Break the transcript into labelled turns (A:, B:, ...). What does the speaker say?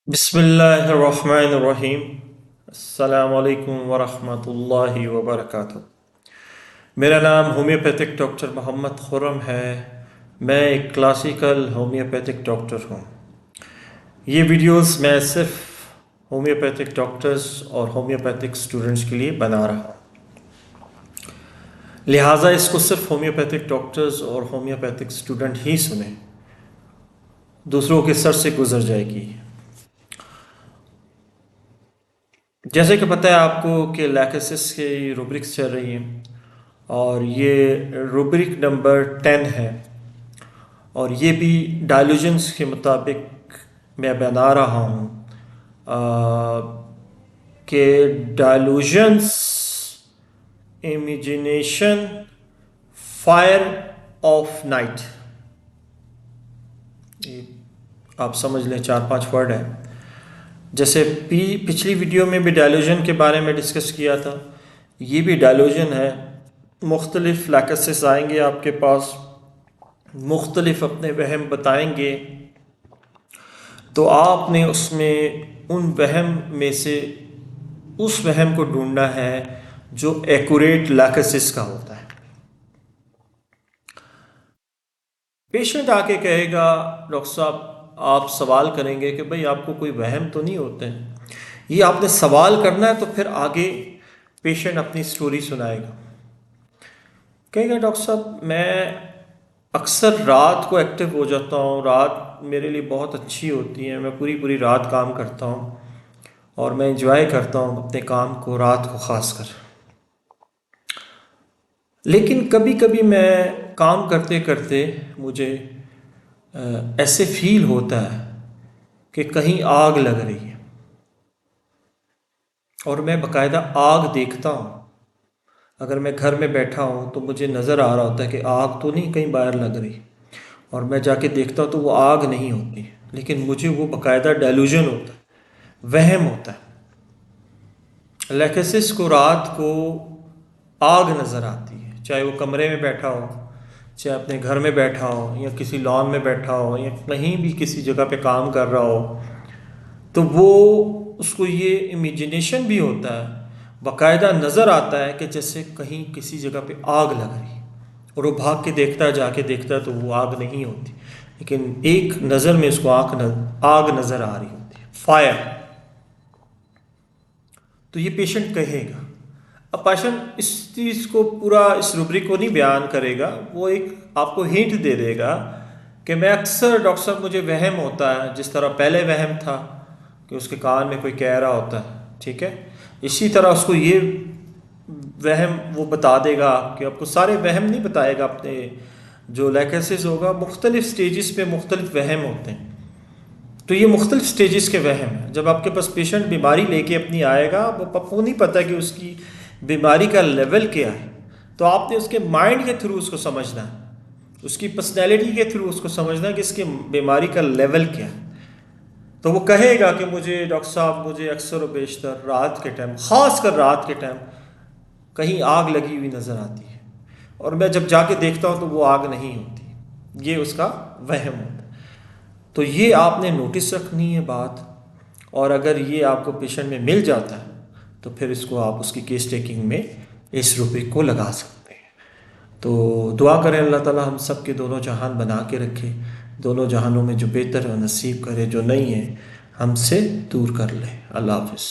A: बिस्मिल्लाहिर्रहमानिर्रहीम। अस्सलामुअलैकुम वरहमतुल्लाहि वबरकातुहू। मेरा नाम होम्योपैथिक डॉक्टर मोहम्मद खुर्रम है। मैं एक क्लासिकल होम्योपैथिक डॉक्टर हूँ। ये वीडियोस मैं सिर्फ होम्योपैथिक डॉक्टर्स और होम्योपैथिक स्टूडेंट्स के लिए बना रहा हूँ, लिहाजा इसको सिर्फ होम्योपैथिक डॉक्टर्स और होम्योपैथिक स्टूडेंट ही सुने, दूसरों के सर से गुजर जाएगी। जैसे कि पता है आपको कि लैकेसिस की रूब्रिक्स चल रही हैं और ये रूब्रिक नंबर 10 है और ये भी डायलूजन्स के मुताबिक मैं बना रहा हूँ कि डायलूजन्स इमेजिनेशन फायर ऑफ नाइट, आप समझ लें 4-5 वर्ड है। जैसे पिछली वीडियो में भी डायलूजन के बारे में डिस्कस किया था, ये भी डायलूजन है। मुख्तलिफ लैकेसिस आएंगे आपके पास, मुख्तलिफ अपने वहम बताएंगे, तो आपने उसमें उन वहम में से उस वहम को ढूंढना है जो एक्यूरेट लैकेसिस का होता है। पेशेंट आके कहेगा डॉक्टर साहब, आप सवाल करेंगे कि भाई आपको कोई वहम तो नहीं होते हैं, ये आपने सवाल करना है, तो फिर आगे पेशेंट अपनी स्टोरी सुनाएगा। कहेगा डॉक्टर साहब मैं अक्सर रात को एक्टिव हो जाता हूँ, रात मेरे लिए बहुत अच्छी होती है, मैं पूरी पूरी रात काम करता हूँ और मैं इंजॉय करता हूँ अपने काम को, रात को ख़ास कर। लेकिन कभी कभी मैं काम करते करते मुझे ऐसे फील होता है कि कहीं आग लग रही है और मैं बाकायदा आग देखता हूँ। अगर मैं घर में बैठा हूँ तो मुझे नज़र आ रहा होता है कि आग तो नहीं कहीं बाहर लग रही, और मैं जाके देखता हूँ तो वो आग नहीं होती, लेकिन मुझे वो बाकायदा डेल्यूजन होता है, वहम होता है। लैकेसिस को रात को आग नज़र आती है, चाहे वो कमरे में बैठा हो, चाहे अपने घर में बैठा हो, या किसी लॉन में बैठा हो, या कहीं भी किसी जगह पे काम कर रहा हो, तो वो उसको ये इमेजिनेशन भी होता है, बाकायदा नज़र आता है कि जैसे कहीं किसी जगह पे आग लग रही है, और वो भाग के देखता है, जाके देखता है तो वो आग नहीं होती, लेकिन एक नज़र में उसको आग नज़र आ रही होती है, फायर। तो ये पेशेंट कहेगा। अब पेशेंट इस चीज़ को पूरा इस रूब्रिक को नहीं बयान करेगा, वो एक आपको हिंट दे देगा कि मैं अक्सर डॉक्टर साहब मुझे वहम होता है, जिस तरह पहले वहम था कि उसके कान में कोई कह रहा होता है, ठीक है, इसी तरह उसको ये वहम वो बता देगा कि आपको सारे वहम नहीं बताएगा। अपने जो लैकेसिस होगा मुख्तलिफ स्टेजेस पे मुख्तलिफ वहम होते हैं, तो ये मुख्तलिफ स्टेजेस के वहम हैं। जब आपके पास पेशेंट बीमारी लेके अपनी आएगा, वो नहीं पता कि उसकी बीमारी का लेवल क्या है, तो आपने उसके माइंड के थ्रू उसको समझना है, उसकी पर्सनैलिटी के थ्रू उसको समझना है कि इसकी बीमारी का लेवल क्या है। तो वो कहेगा कि मुझे डॉक्टर साहब, मुझे अक्सर व बेशतर रात के टाइम, ख़ास कर रात के टाइम, कहीं आग लगी हुई नज़र आती है, और मैं जब जाके देखता हूँ तो वो आग नहीं होती। ये उसका वहम होता है। तो ये आपने नोटिस रखनी है बात, और अगर ये आपको पेशेंट में मिल जाता है तो फिर इसको आप उसकी केस टेकिंग में इस रूब्रिक को लगा सकते हैं। तो दुआ करें अल्लाह ताला हम सब के दोनों जहान बना के रखे, दोनों जहानों में जो बेहतर नसीब करे, जो नहीं है हमसे दूर कर ले। अल्लाह हाफ़िज़।